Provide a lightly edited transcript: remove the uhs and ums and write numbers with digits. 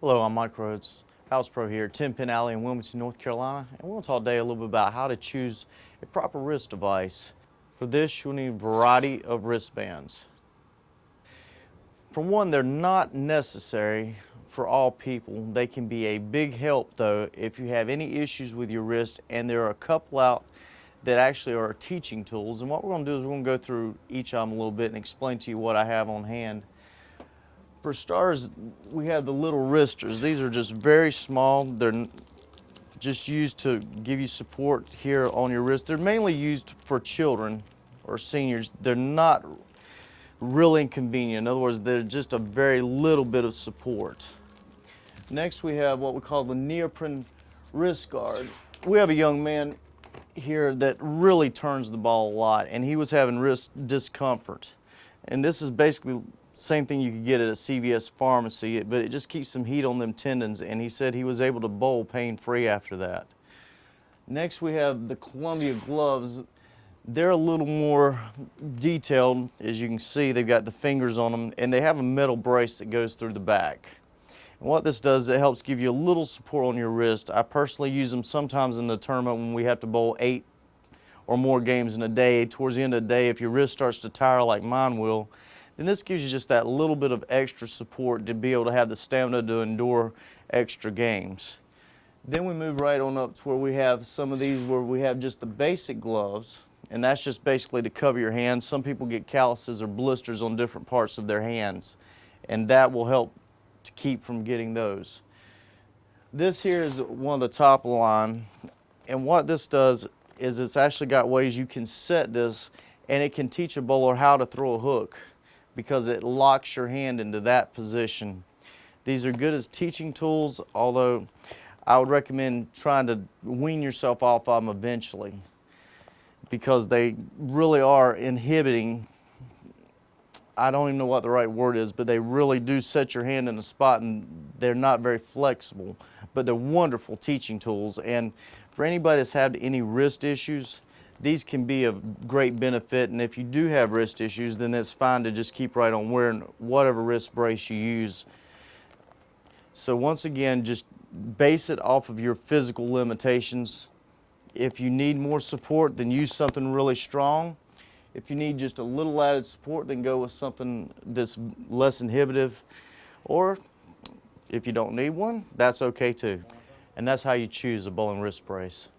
Hello, I'm Mike Rhodes, House Pro here at 10 Pin Alley in Wilmington, North Carolina, and we'll talk today a little bit about how to choose a proper wrist device. For this, you'll need a variety of wristbands. For one, they're not necessary for all people. They can be a big help though if you have any issues with your wrist, and there are a couple out that actually are teaching tools. And what we're going to do is we're going to go through each of them a little bit and explain to you what I have on hand. For starters, we have the little wristers. These are just very small. They're just used to give you support here on your wrist. They're mainly used for children or seniors. They're not real inconvenient. In other words, they're just a very little bit of support. Next, we have what we call the Neoprene wrist guard. We have a young man here that really turns the ball a lot, and he was having wrist discomfort. And this is basically same thing you could get at a CVS pharmacy, but it just keeps some heat on them tendons, and he said he was able to bowl pain-free after that. Next, we have the Columbia gloves. They're a little more detailed. As you can see, they've got the fingers on them, and they have a metal brace that goes through the back. And what this does, it helps give you a little support on your wrist. I personally use them sometimes in the tournament when we have to bowl 8 or more games in a day. Towards the end of the day, if your wrist starts to tire like mine will, then this gives you just that little bit of extra support to be able to have the stamina to endure extra games. Then we move right on up to where we have some of these where we have just the basic gloves, and that's just basically to cover your hands. Some people get calluses or blisters on different parts of their hands, and that will help to keep from getting those. This here is one of the top line, and what this does is it's actually got ways you can set this, and it can teach a bowler how to throw a hook, because it locks your hand into that position. These are good as teaching tools, although I would recommend trying to wean yourself off of them eventually, because they really are inhibiting. I don't even know what the right word is, but they really do set your hand in a spot, and they're not very flexible, but they're wonderful teaching tools. And for anybody that's had any wrist issues, these can be of great benefit, and if you do have wrist issues, then it's fine to just keep right on wearing whatever wrist brace you use. So once again, just base it off of your physical limitations. If you need more support, then use something really strong. If you need just a little added support, then go with something that's less inhibitive. Or if you don't need one, that's okay too. And that's how you choose a bowling wrist brace.